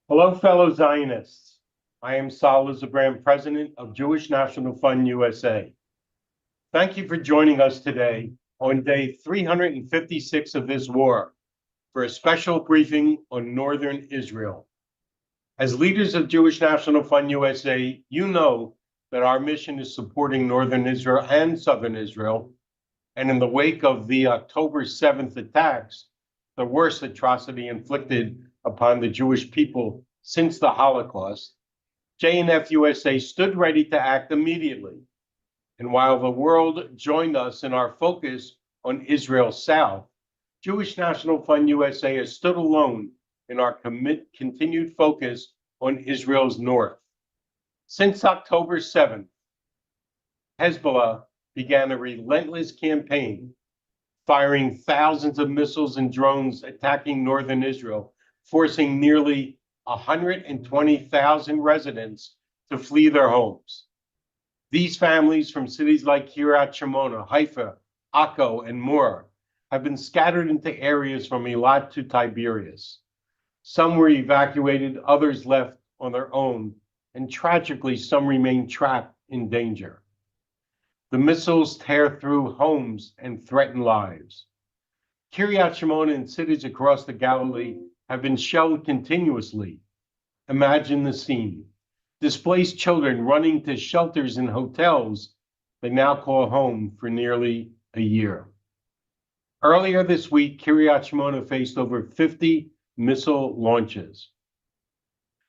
Hello, fellow Zionists. I am Lizerbram, President of Jewish National Fund USA. Thank you for joining us today on day 356 of this war for a special briefing on Northern Israel. As leaders of Jewish National Fund USA, you know that our mission is supporting Northern Israel and Southern Israel. And in the wake of the October 7th attacks, the worst atrocity inflicted upon the Jewish people since the Holocaust, JNF-USA stood ready to act immediately. And while the world joined us in our focus on Israel's South, Jewish National Fund USA has stood alone in our continued focus on Israel's North. Since October 7th, Hezbollah began a relentless campaign, firing thousands of missiles and drones attacking northern Israel, forcing nearly 120,000 residents to flee their homes. These families from cities like Kiryat Shimona, Haifa, Akko, and more have been scattered into areas from Eilat to Tiberias. Some were evacuated, others left on their own, and tragically, some remain trapped in danger. The missiles tear through homes and threaten lives. Kiryat Shimona and cities across the Galilee have been shelled continuously. Imagine the scene. Displaced children running to shelters and hotels they now call home for nearly a year. Earlier this week, Kiryat Shimona faced over 50 missile launches,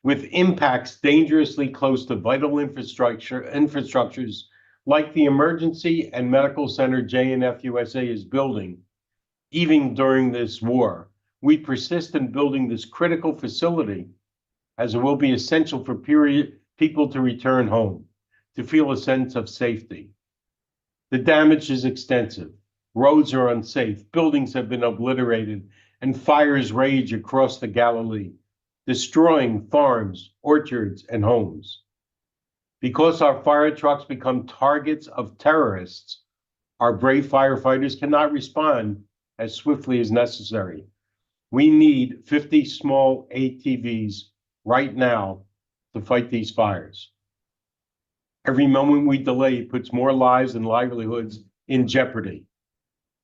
with impacts dangerously close to vital infrastructures like the emergency and medical center JNF-USA is building. Even during this war, we persist in building this critical facility as it will be essential for people to return home, to feel a sense of safety. The damage is extensive. Roads are unsafe, buildings have been obliterated, and fires rage across the Galilee, destroying farms, orchards, and homes. Because our fire trucks become targets of terrorists, our brave firefighters cannot respond as swiftly as necessary. We need 50 small ATVs right now to fight these fires. Every moment we delay puts more lives and livelihoods in jeopardy.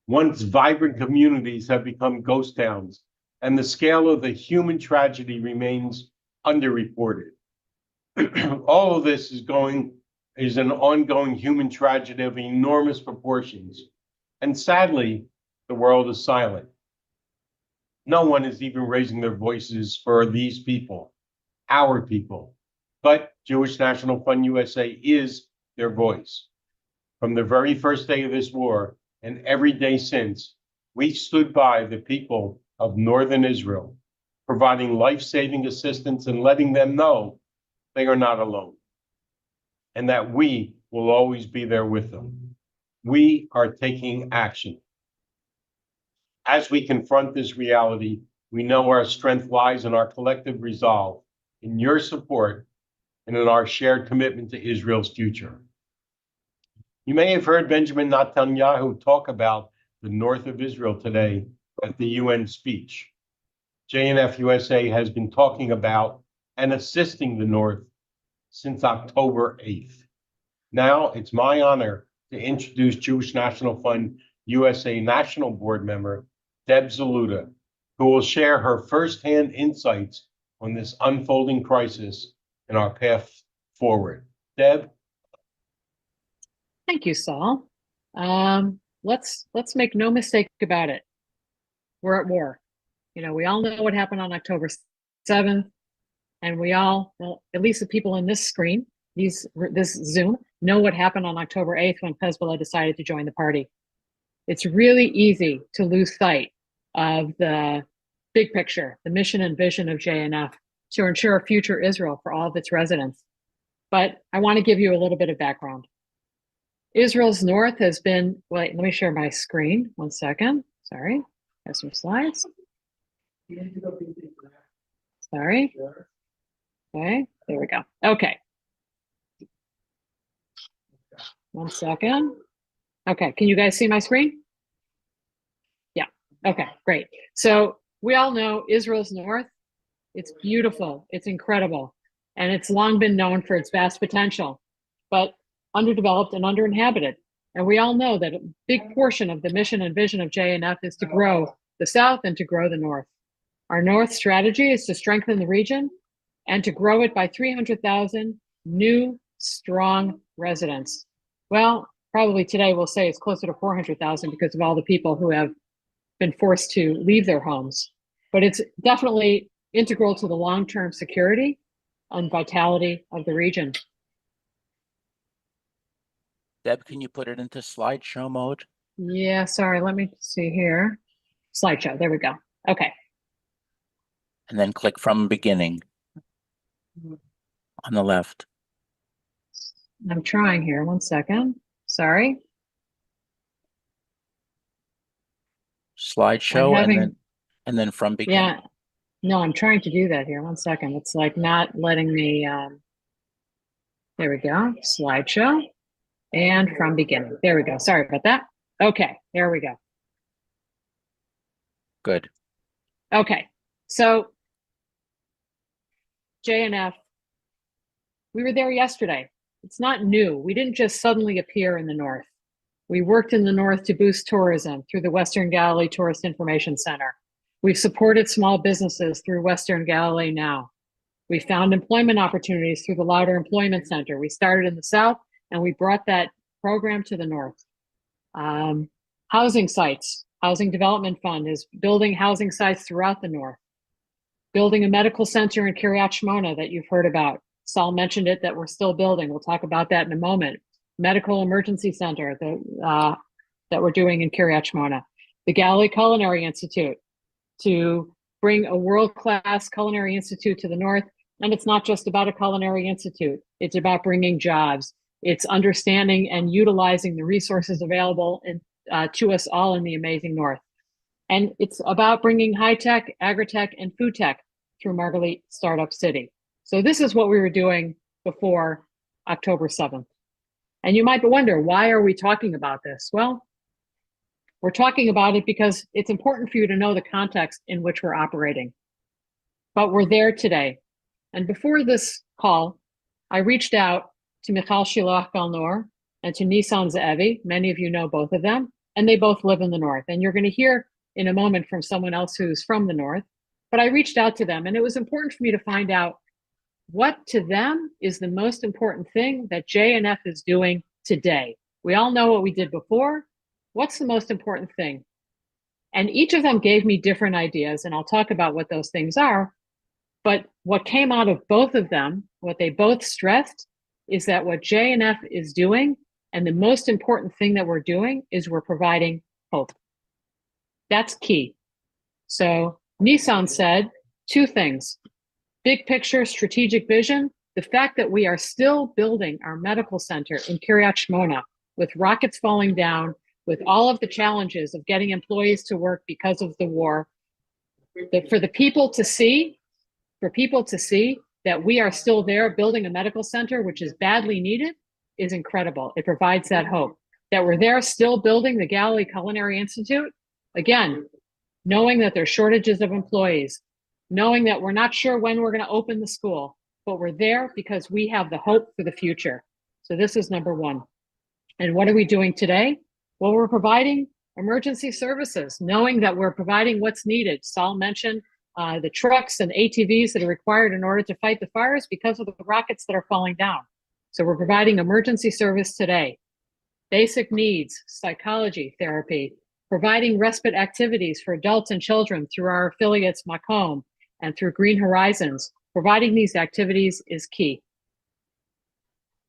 Once vibrant communities have become ghost towns, and the scale of the human tragedy remains underreported. All of this is an ongoing human tragedy of enormous proportions. And sadly, the world is silent. No one is even raising their voices for these people, our people. But Jewish National Fund USA is their voice. From the very first day of this war and every day since, we stood by the people of Northern Israel, providing life-saving assistance and letting them know they are not alone, and that we will always be there with them. We are taking action. As we confront this reality, we know our strength lies in our collective resolve, in your support, and in our shared commitment to Israel's future. You may have heard Benjamin Netanyahu talk about the north of Israel today at the UN speech. JNF-USA has been talking about and assisting the North since October 8th. Now it's my honor to introduce Jewish National Fund USA National Board member, Deb Zaluda, who will share her firsthand insights on this unfolding crisis and our path forward. Deb? Thank you, Saul. Let's make no mistake about it. We're at war. We all know what happened on October 7th, and we all, well, at least the people in this screen, this Zoom, know what happened on October 8th when Hezbollah decided to join the party. It's really easy to lose sight of the big picture, the mission and vision of JNF to ensure a future Israel for all of its residents. But I want to give you a little bit of background. Israel's north has been, wait, let me share my screen. 1 second. Sorry, I have some slides. Sorry. Okay, there we go. Okay. 1 second. Okay, can you guys see my screen? Yeah, okay, great. So we all know Israel's north It's beautiful. It's incredible. And it's long been known for its vast potential, but underdeveloped and underinhabited. And we all know that a big portion of the mission and vision of JNF is to grow the South and to grow the North. Our North strategy is to strengthen the region and to grow it by 300,000 new, strong residents. Well, probably today we'll say it's closer to 400,000 because of all the people who have been forced to leave their homes. But it's definitely integral to the long-term security and vitality of the region. Deb, can you put it into slideshow mode? Yeah, sorry, let me see here. Slideshow, there we go. Okay. And then click from beginning on the left. I'm trying here, 1 second. Sorry. Slideshow and then from beginning. Yeah, no, I'm trying to do that here. 1 second. It's like not letting me, there we go, slideshow and from beginning. There we go. Sorry about that. Okay, there we go. Good. Okay, so JNF, we were there yesterday. It's not new. We didn't just suddenly appear in the North. We worked in the North to boost tourism through the Western Galilee Tourist Information Center. We've supported small businesses through Western Galilee Now. We found employment opportunities through the Louder Employment Center. We started in the South and we brought that program to the North. Housing sites, Housing Development Fund is building housing sites throughout the North. Building a medical center in Kiryat Shmona that you've heard about. Saul mentioned it, that we're still building. We'll talk about that in a moment. Medical Emergency Center that we're doing in Kiryat Shmona. The Galilee Culinary Institute to bring a world-class culinary institute to the North. And it's not just about a culinary institute. It's about bringing jobs. It's understanding and utilizing the resources available to us all in the amazing North. And it's about bringing high-tech, agri-tech, and food tech through Margalit Startup City. So this is what we were doing before October 7th. And you might wonder, why are we talking about this? Well, we're talking about it because it's important for you to know the context in which we're operating. But we're there today. And before this call, I reached out to Michal Shiloach Galnor and to Nissan Ze'evi. Many of you know both of them, and they both live in the North. And you're going to hear in a moment from someone else who's from the North. But I reached out to them, and it was important for me to find out what to them is the most important thing that JNF is doing today. We all know what we did before. What's the most important thing? And each of them gave me different ideas, and I'll talk about what those things are. But what came out of both of them, what they both stressed, is that what JNF is doing, and the most important thing that we're doing, is we're providing hope. That's key. So Nissan said two things: big picture, strategic vision, the fact that we are still building our medical center in Kiryat Shmona with rockets falling down, with all of the challenges of getting employees to work because of the war, for people to see that we are still there building a medical center, which is badly needed, is incredible. It provides that hope. That we're there still building the Galilee Culinary Institute, again, knowing that there's shortages of employees, knowing that we're not sure when we're going to open the school, but we're there because we have the hope for the future. So this is number one. And what are we doing today? Well, we're providing emergency services, knowing that we're providing what's needed. Saul mentioned the trucks and ATVs that are required in order to fight the fires because of the rockets that are falling down. So we're providing emergency service today. Basic needs, psychology therapy, providing respite activities for adults and children through our affiliates Macomb and through Green Horizons. Providing these activities is key.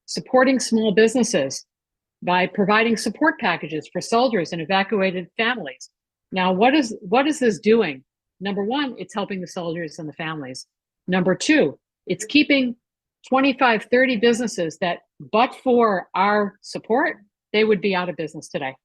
Supporting small businesses by providing support packages for soldiers and evacuated families. Now, what is this doing? Number one, it's helping the soldiers and the families. Number two, it's keeping 25, 30 businesses that, but for our support, they would be out of business today.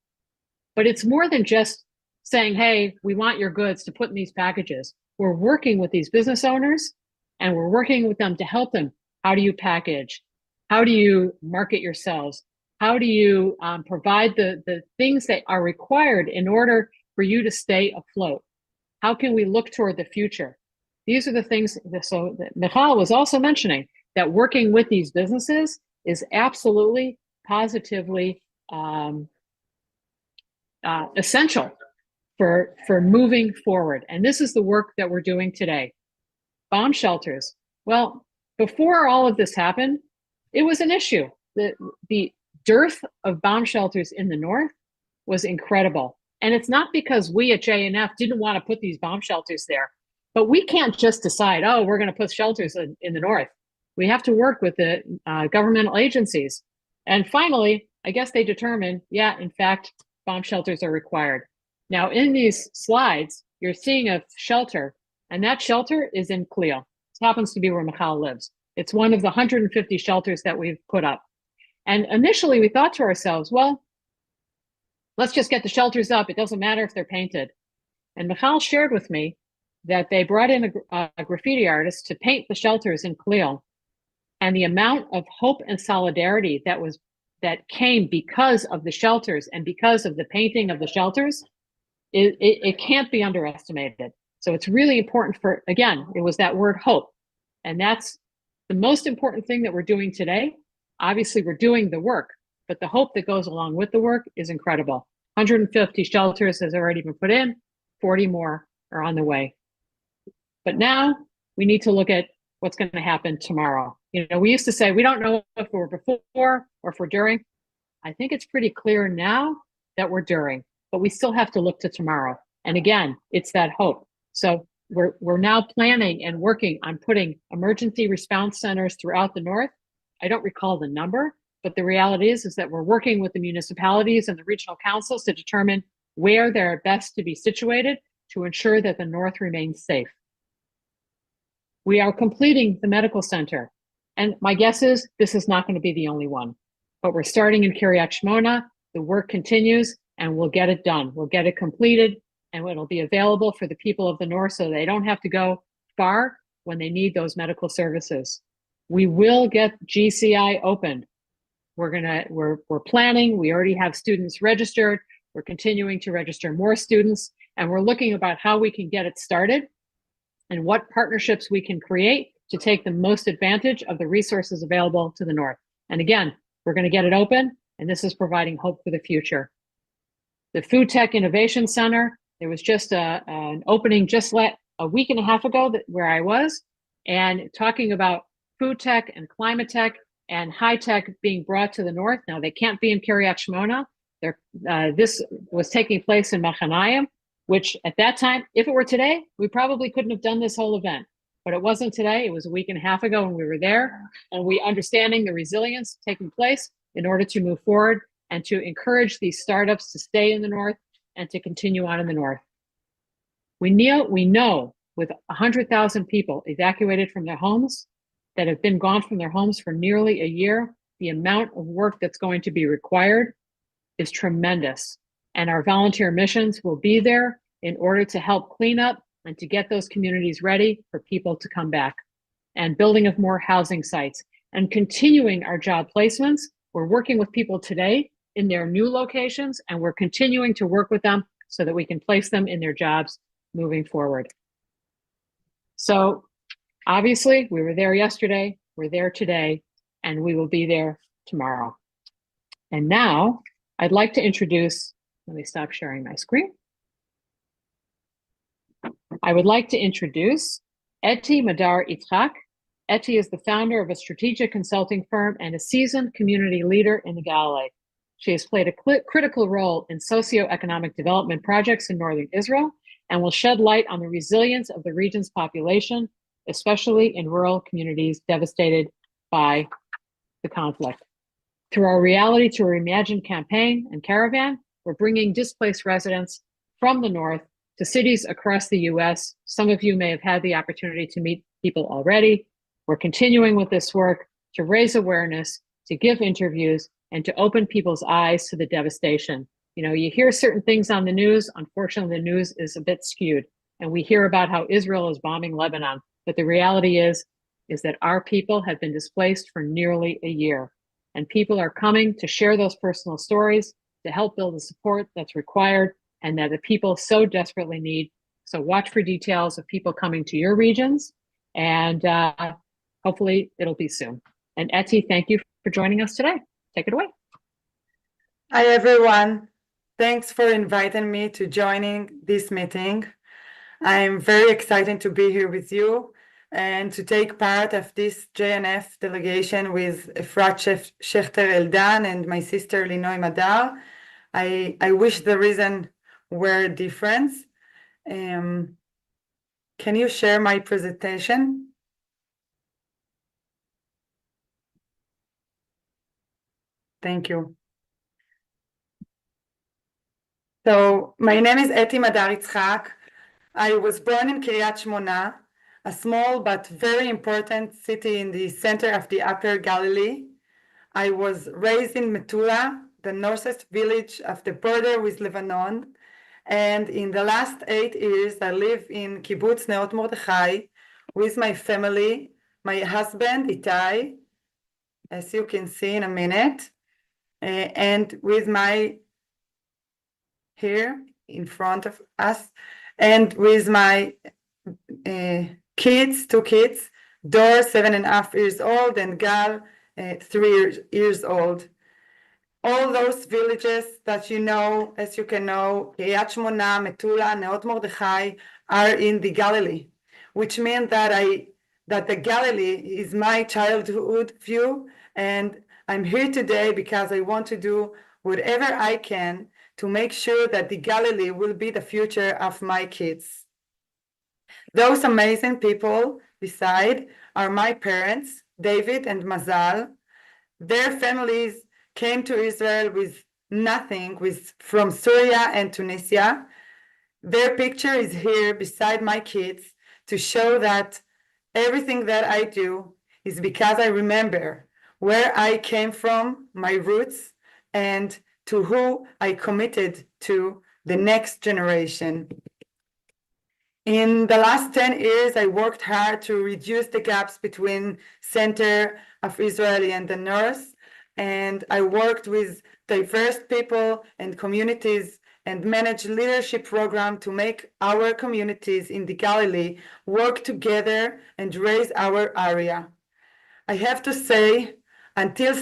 But it's more than just saying, hey, we want your goods to put in these packages. We're working with these business owners and we're working with them to help them. How do you package? How do you market yourselves? How do you provide the things that are required in order for you to stay afloat? How can we look toward the future? these are the things that Michal was also mentioning, that working with these businesses is absolutely, positively essential for moving forward. And this is the work that we're doing today. Bomb shelters. Well, before all of this happened, it was an issue. The dearth of bomb shelters in the north was incredible. And it's not because we at JNF didn't want to put these bomb shelters there, but we can't just decide, oh, we're going to put shelters in the north. We have to work with the governmental agencies. And finally, I guess they determined, yeah, in fact, bomb shelters are required. Now, in these slides, you're seeing a shelter, and that shelter is in Cleo. It happens to be where Michal lives. It's one of the 150 shelters that we've put up. And initially, we thought to ourselves, well, let's just get the shelters up. It doesn't matter if they're painted. And Michal shared with me that they brought in a graffiti artist to paint the shelters in Cleo. And the amount of hope and solidarity that came because of the shelters and because of the painting of the shelters, it can't be underestimated. So it's really important again, it was that word hope. And that's the most important thing that we're doing today. Obviously, we're doing the work, but the hope that goes along with the work is incredible. 150 shelters has already been put in, 40 more are on the way. But now we need to look at what's going to happen tomorrow. You know, we used to say, we don't know if we're before or if we're during. I think it's pretty clear now that we're during, but we still have to look to tomorrow. And again, it's that hope. So we're now planning and working on putting emergency response centers throughout the north. I don't recall the number, but the reality is that we're working with the municipalities and the regional councils to determine where they're best to be situated to ensure that the north remains safe. We are completing the medical center. And my guess is this is not going to be the only one, but we're starting in Kiryat Shmona. The work continues and we'll get it done. We'll get it completed and it'll be available for the people of the north so they don't have to go far when they need those medical services. We will get GCI opened. We're planning. We already have students registered. We're continuing to register more students, and we're looking about how we can get it started and what partnerships we can create to take the most advantage of the resources available to the north. And again, we're going to get it open, and this is providing hope for the future. The Food Tech Innovation Center, there was just an opening just a week and a half ago where I was, and talking about food tech and climate tech and high tech being brought to the north. Now, they can't be in Kiryat Shmona. This was taking place in Machanayim, which at that time, if it were today, we probably couldn't have done this whole event. But it wasn't today. It was a week and a half ago when we were there, and we understanding the resilience taking place in order to move forward and to encourage these startups to stay in the north and to continue on in the north. We know with 100,000 people evacuated from their homes that have been gone from their homes for nearly a year, the amount of work that's going to be required is tremendous. And our volunteer missions will be there in order to help clean up and to get those communities ready for people to come back. And building of more housing sites and continuing our job placements. We're working with people today in their new locations, and we're continuing to work with them so that we can place them in their jobs moving forward. So obviously, we were there yesterday, we're there today, and we will be there tomorrow. And now I'd like to introduce, let me stop sharing my screen. I would like to introduce Eti Madar Yitzhak. Eti is the founder of a strategic consulting firm and a seasoned community leader in the Galilee. She has played a critical role in socioeconomic development projects in northern Israel and will shed light on the resilience of the region's population, especially in rural communities devastated by the conflict. Through our Reality to Reimagine campaign and caravan, we're bringing displaced residents from the north to cities across the US. Some of you may have had the opportunity to meet people already. We're continuing with this work to raise awareness, to give interviews, and to open people's eyes to the devastation. You know, you hear certain things on the news. Unfortunately, the news is a bit skewed, and we hear about how Israel is bombing Lebanon. But the reality is that our people have been displaced for nearly a year, and people are coming to share those personal stories to help build the support that's required and that the people so desperately need So watch for details of people coming to your regions, and hopefully it'll be soon. And Etty, thank you for joining us today. Take it away. Hi, everyone. Thanks for inviting me to joining this meeting. I'm very excited to be here with you and to take part of this JNF delegation with Efrat Shechter Eldan and my sister Linoy Madar. I wish the reason were different. Can you share my presentation? Thank you. So my name is Etty Madar Yitzhak. I was born in Kiryat Shmona, a small but very important city in the center of the Upper Galilee. I was raised in Metula, the northest village of the border with Lebanon. And in the last 8 years, I live in Kibbutz Neot Mordechai with my family, my husband, Itai, as you can see in a minute, and with my, here in front of us, and with my kids, 2 kids, Dor, 7.5 years old, and Gal, 3 years old. All those villages that you know, as you can know, Kiryat Shmona, Metula, Neot Mordechai, are in the Galilee, which means that the Galilee is my childhood view, and I'm here today because I want to do whatever I can to make sure that the Galilee will be the future of my kids. Those amazing people beside are my parents, David and Mazal. Their families came to Israel with nothing, from Syria and Tunisia. Their picture is here beside my kids to show that everything that I do is because I remember where I came from, my roots, and to who I committed to the next generation. In the last 10 years, I worked hard to reduce the gaps between center of Israel and the north, and I worked with diverse people and communities and managed leadership program to make our communities in the Galilee work together and raise our area. I have to say, until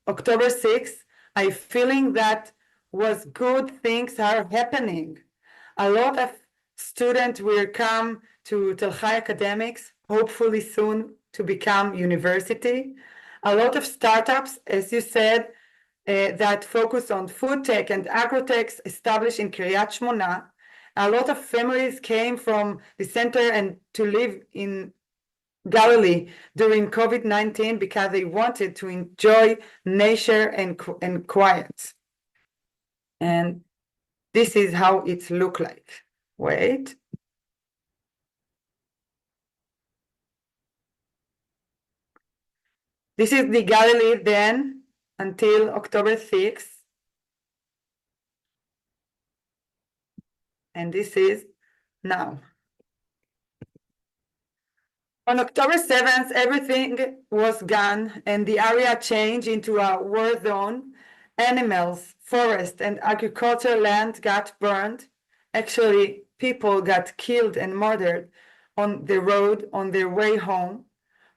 October 6, I'm feeling that was good things are happening. A lot of students will come to Tel Chai Academics, hopefully soon to become university. A lot of startups, as you said, that focus on food tech and agrotech established in Kiryat Shmona. A lot of families came from the center and to live in Galilee during COVID-19 because they wanted to enjoy nature and quiet. And this is how it looked like. Wait. This is the Galilee then until October 6th. And this is now. On October 7th, everything was gone and the area changed into a war zone. Animals, forest, and agricultural land got burned. Actually, people got killed and murdered on the road on their way home.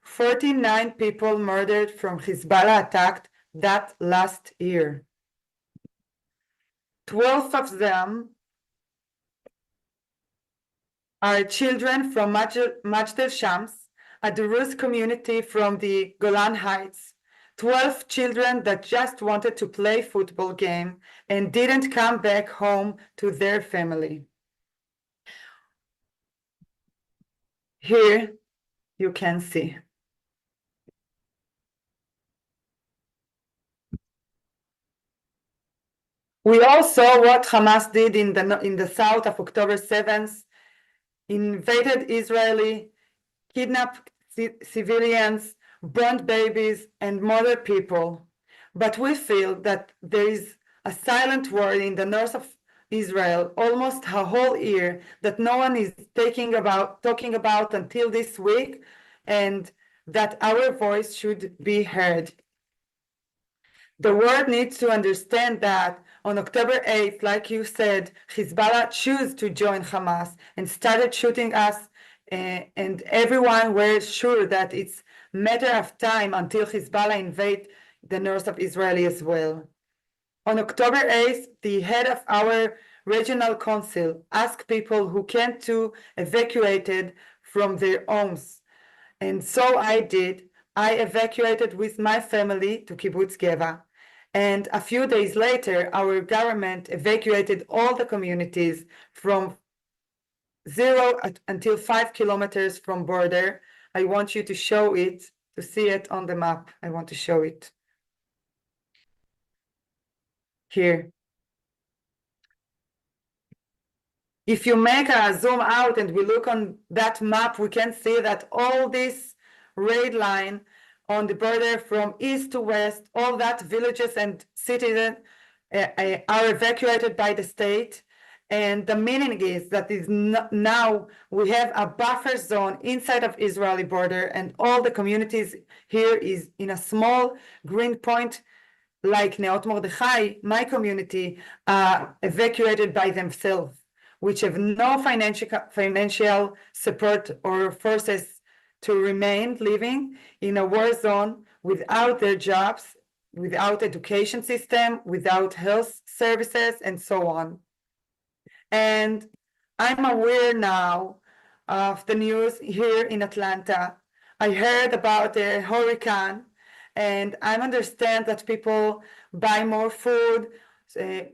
49 people murdered from Hezbollah attack that last year. 12 of them are children from Majdal Shams, a Druze community from the Golan Heights. 12 children that just wanted to play football game and didn't come back home to their family. Here you can see. We all saw what Hamas did in the south of October 7th, invaded Israeli, kidnapped civilians, burned babies, and murdered people. But we feel that there is a silent war in the north of Israel almost a whole year that no one is talking about until this week, and that our voice should be heard. The world needs to understand that On October 8th, like you said, Hezbollah chose to join Hamas and started shooting us, and everyone was sure that it's a matter of time until Hezbollah invade the north of Israel as well. On October 8th, the head of our regional council asked people who can't to evacuated from their homes. And so I did. I evacuated with my family to Kibbutz Geva. And a few days later, our government evacuated all the communities from 0 until 5 kilometers from border. I want you to show it, to see it on the map. I want to show it. Here. If you make a zoom out and we look on that map, we can see that all this red line on the border from east to west, all that villages and cities are evacuated by the state. And the meaning is that now we have a buffer zone inside of Israeli border, and all the communities here is in a small green point, like Neot Mordechai, my community, evacuated by themselves, which have no financial support or forces to remain living in a war zone without their jobs, without education system, without health services, and so on. And I'm aware now of the news here in Atlanta. I heard about the hurricane, and I understand that people buy more food,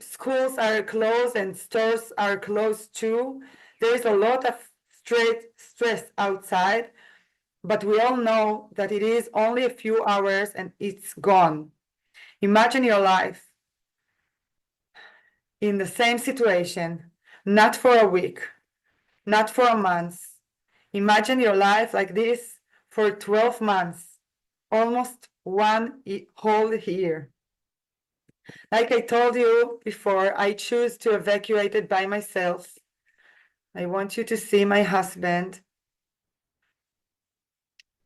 schools are closed and stores are closed too. There's a lot of stress outside, but we all know that it is only a few hours and it's gone. Imagine your life in the same situation, not for a week, not for a month. Imagine your life like this for 12 months, almost one whole year. Like I told you before, I choose to evacuate it by myself. I want you to see my husband.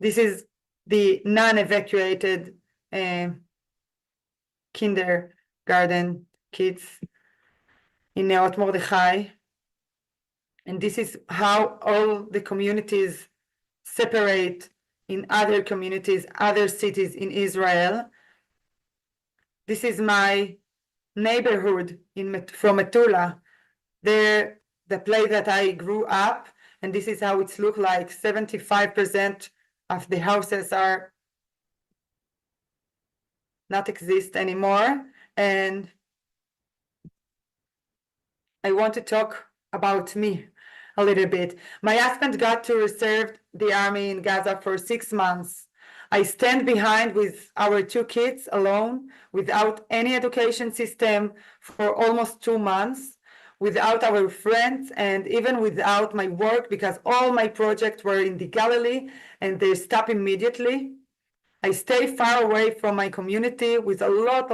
This is the non-evacuated kindergarten kids in Neot Mordechai. And this is how all the communities separate in other communities, other cities in Israel. This is my neighborhood from Metula, the place that I grew up, and this is how it's looked like. 75% of the houses are not exist anymore. And I want to talk about me a little bit. My husband got to reserve the army in Gaza for 6 months. I stand behind with our 2 kids alone, without any education system for almost 2 months, without our friends, and even without my work, because all my projects were in the Galilee and they stopped immediately. I stay far away from my community with a lot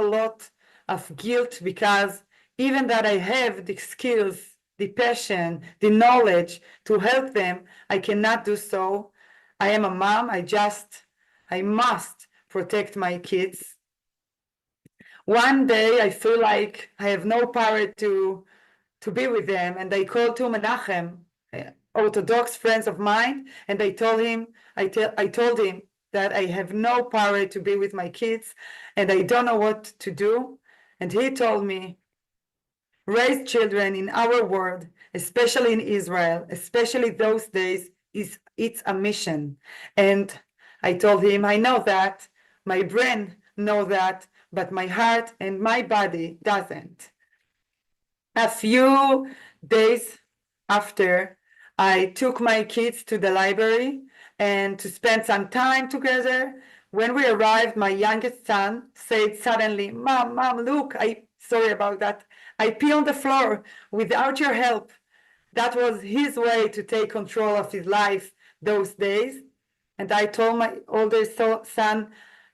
of guilt, because even that I have the skills, the passion, the knowledge to help them, I cannot do so. I am a mom. I must protect my kids. One day I feel like I have no power to be with them, and I called to Menachem, Orthodox friends of mine, and I told him that I have no power to be with my kids and I don't know what to do. And he told me, raise children in our world, especially in Israel, especially those days, it's a mission. And I told him, I know that, my brain know that, but my heart and my body doesn't. A few days after, I took my kids to the library and to spend some time together. When we arrived, my youngest son said suddenly, Mom, look, sorry about that. I pee on the floor without your help. That was his way to take control of his life those days. And I told my older son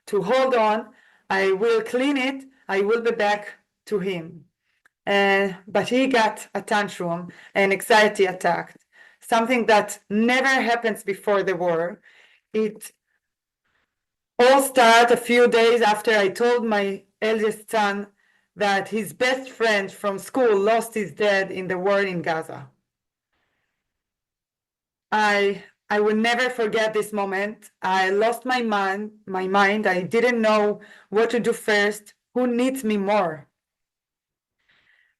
to hold on. I will clean it. I will be back to him. But he got a tantrum and anxiety attacked, something that never happens before the war. It all started a few days after I told my eldest son that his best friend from school lost his dad in the war in Gaza. I will never forget this moment. I lost my mind. I didn't know what to do first, who needs me more.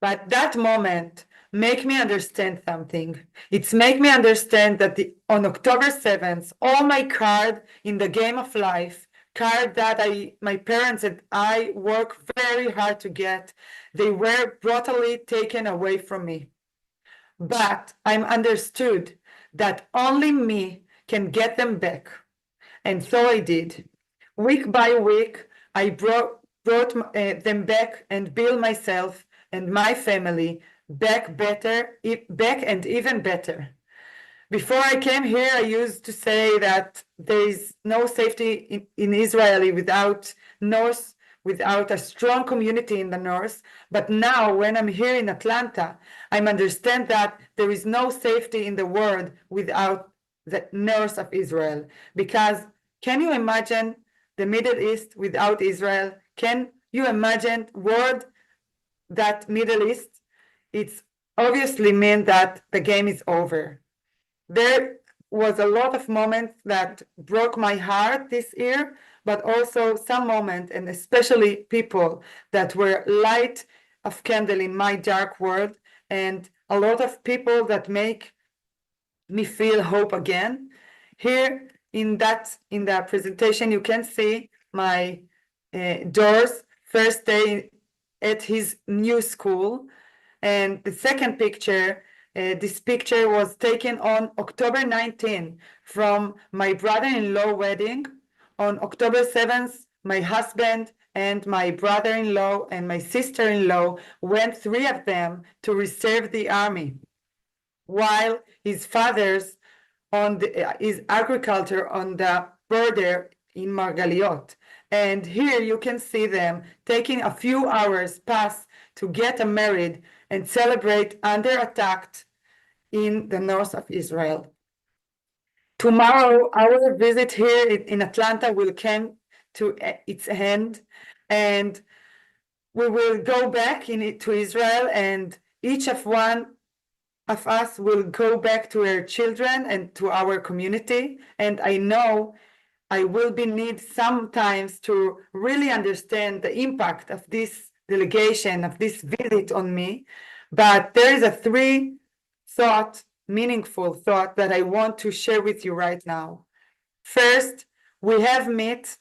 But that moment make me understand something. It's make me understand that on October 7th, all my card in the game of life, card that my parents and I work very hard to get, they were brutally taken away from me. But I'm understood that only me can get them back. And so I did. Week by week, I brought them back and built myself and my family back and even better. Before I came here, I used to say that there is no safety in Israel without North, without a strong community in the North. But now, when I'm here in Atlanta, I understand that there is no safety in the world without the North of Israel. Because can you imagine the Middle East without Israel? Can you imagine world that Middle East? It's obviously mean that the game is over. There was a lot of moments that broke my heart this year, but also some moments, and especially people that were light of candle in my dark world, and a lot of people that make me feel hope again. Here in the presentation, you can see my Door's first day at his new school. And the second picture, this picture was taken on October 19 from my brother-in-law wedding. On October 7th, my husband and my brother-in-law and my sister-in-law went, three of them, to reserve the army, while his father's on his agriculture on the border in Margaliot. And here you can see them taking a few hours past to get married and celebrate under attack in the north of Israel. Tomorrow, our visit here in Atlanta will come to its end, and we will go back to Israel, and each of one of us will go back to our children and to our community. And I know I will be need sometimes to really understand the impact of this delegation, of this visit on me. But there is a meaningful thought that I want to share with you right now. First, we have met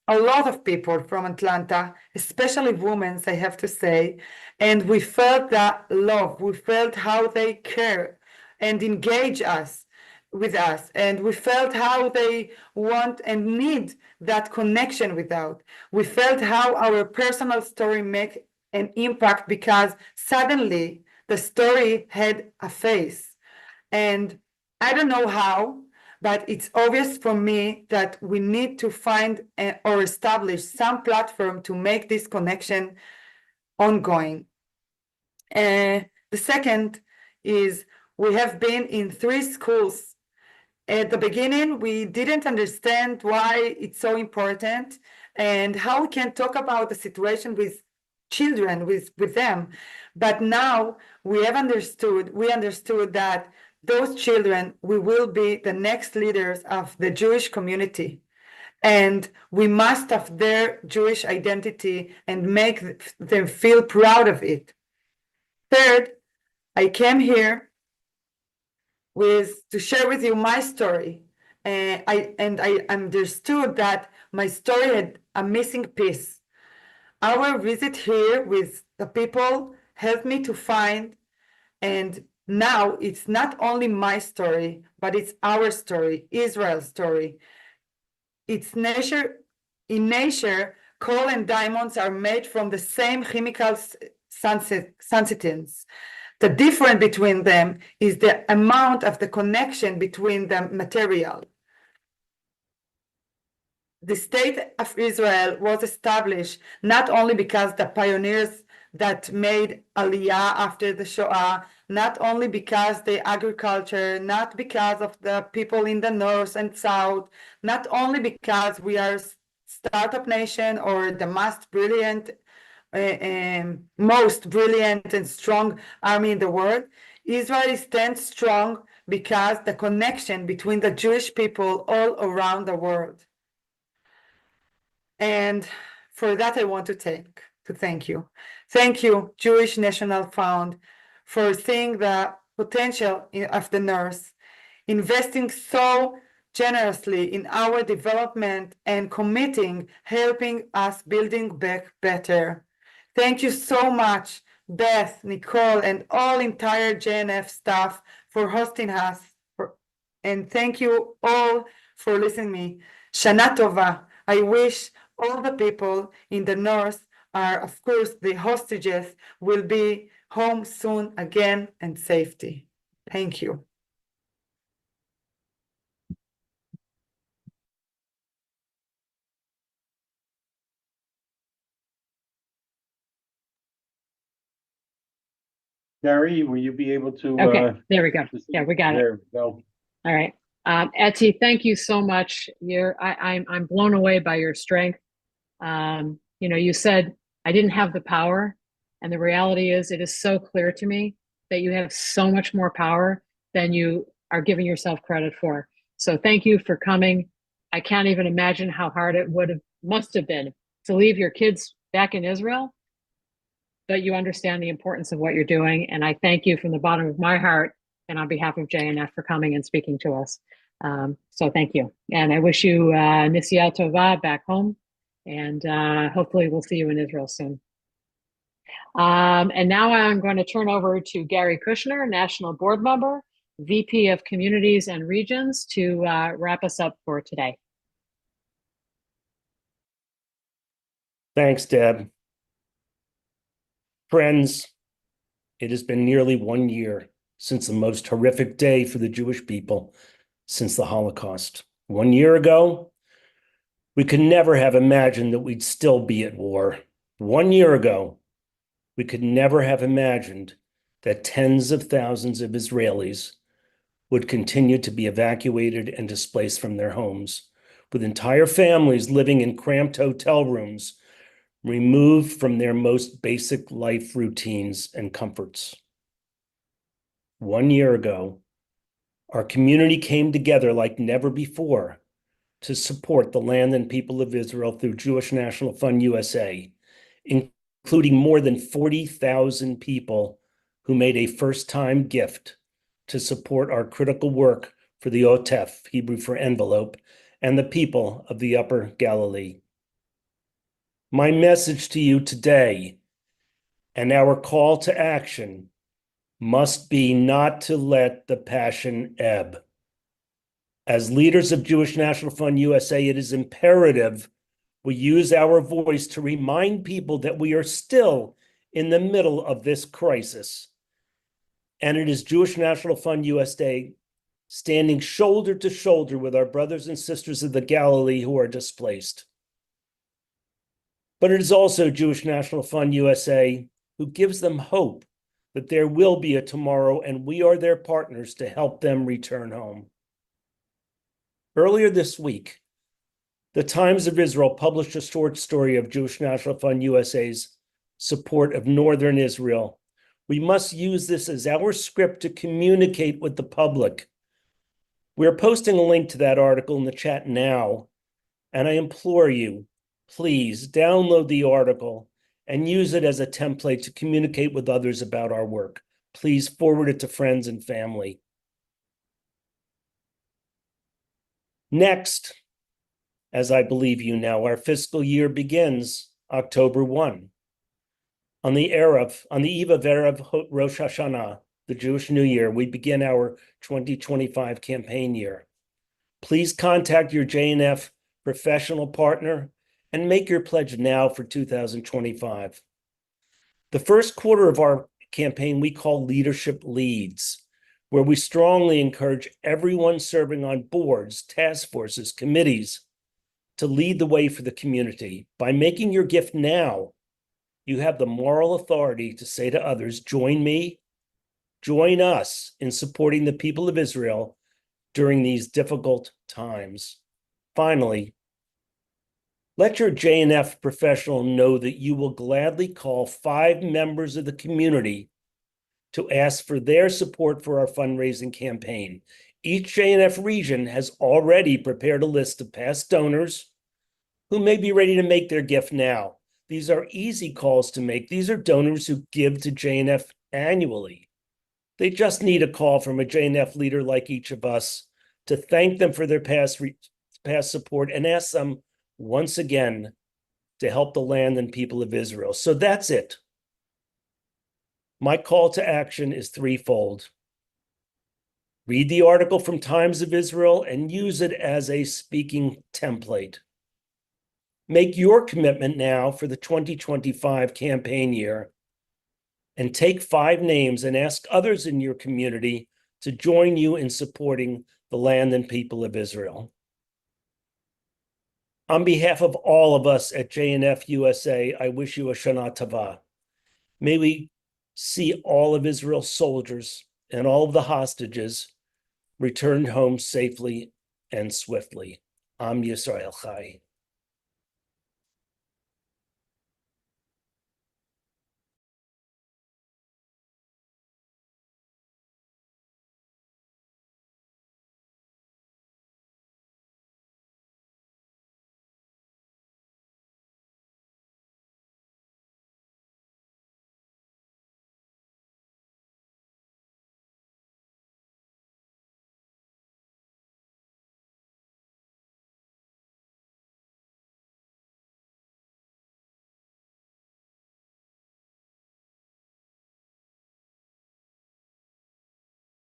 a lot of people from Atlanta, especially women, I have to say, and we felt that love. We felt how they care and engage with us, and we felt how they want and need that connection without. We felt how our personal story make an impact because suddenly the story had a face. And I don't know how, but it's obvious for me that we need to find or establish some platform to make this connection ongoing. The second is we have been in 3 schools. At the beginning, we didn't understand why it's so important and how we can talk about the situation with children, with them. But now we understood that those children, we will be the next leaders of the Jewish community. And we must have their Jewish identity and make them feel proud of it. Third, I came here to share with you my story. I understood that my story had a missing piece. Our visit here with the people helped me to find, and now it's not only my story, but it's our story, Israel's story. It's in nature, coal and diamonds are made from the same chemical substance. The difference between them is the amount of the connection between the material. The state of Israel was established not only because the pioneers that made Aliyah after the Shoah, not only because the agriculture, not because of the people in the north and south, not only because we are a startup nation or the most brilliant most brilliant and strong army in the world. Israel stands strong because the connection between the Jewish people all around the world. And for that, I want to thank you. Thank you, Jewish National Fund, for seeing the potential of the nurse, investing so generously in our development and committing, helping us building back better. Thank you so much, Beth, Nicole, and all entire JNF staff for hosting us. And thank you all for listening me. Shana Tova. I wish all the people in the north are, of course, the hostages will be home soon again and safety. Thank you. Gary, will you be able to? Okay, there we go. Yeah, we got it. There we go. All right. Etty, thank you so much. I'm blown away by your strength. You said I didn't have the power, and the reality is it is so clear to me that you have so much more power than you are giving yourself credit for. So thank you for coming. I can't even imagine how hard it must have been to leave your kids back in Israel, but you understand the importance of what you're doing. And I thank you from the bottom of my heart and on behalf of JNF for coming and speaking to us. So thank you. And I wish you Nisiya Tova back home. And hopefully we'll see you in Israel soon. And now I'm going to turn over to Gary Kushner, National Board Member, VP of Communities and Regions, to wrap us up for today. Thanks, Deb. Friends, it has been nearly 1 year since the most horrific day for the Jewish people since the Holocaust. 1 year ago, we could never have imagined that we'd still be at war. 1 year ago, we could never have imagined that tens of thousands of Israelis would continue to be evacuated and displaced from their homes, with entire families living in cramped hotel rooms, removed from their most basic life routines and comforts. 1 year ago, our community came together like never before to support the land and people of Israel through Jewish National Fund USA, including more than 40,000 people who made a first-time gift to support our critical work for the Otef, Hebrew for envelope, and the people of the Upper Galilee. My message to you today and our call to action must be not to let the passion ebb. As leaders of Jewish National Fund USA, it is imperative we use our voice to remind people that we are still in the middle of this crisis. And it is Jewish National Fund USA standing shoulder to shoulder with our brothers and sisters of the Galilee who are displaced. But it is also Jewish National Fund USA who gives them hope that there will be a tomorrow, and we are their partners to help them return home. Earlier this week, the Times of Israel published a short story of Jewish National Fund USA's support of Northern Israel. We must use this as our script to communicate with the public. We're posting a link to that article in the chat now, and I implore you, please download the article and use it as a template to communicate with others about our work. Please forward it to friends and family. Next, as I believe you know, our fiscal year begins October 1. On the eve of Erev Rosh Hashanah, the Jewish New Year, we begin our 2025 campaign year. Please contact your JNF professional partner and make your pledge now for 2025. The first quarter of our campaign we call Leadership Leads, where we strongly encourage everyone serving on boards, task forces, committees to lead the way for the community. By making your gift now, you have the moral authority to say to others, join me, join us in supporting the people of Israel during these difficult times. Finally, Let your JNF professional know that you will gladly call 5 members of the community to ask for their support for our fundraising campaign. Each JNF region has already prepared a list of past donors who may be ready to make their gift now. These are easy calls to make. These are donors who give to JNF annually. They just need a call from a JNF leader like each of us to thank them for their past support and ask them once again to help the land and people of Israel. So that's it. My call to action is threefold. Read the article from Times of Israel and use it as a speaking template. Make your commitment now for the 2025 campaign year and take 5 names and ask others in your community to join you in supporting the land and people of Israel. On behalf of all of us at JNF-USA, I wish you a Shana Tova. May we see all of Israel's soldiers and all of the hostages returned home safely and swiftly. Am Yisrael Chai.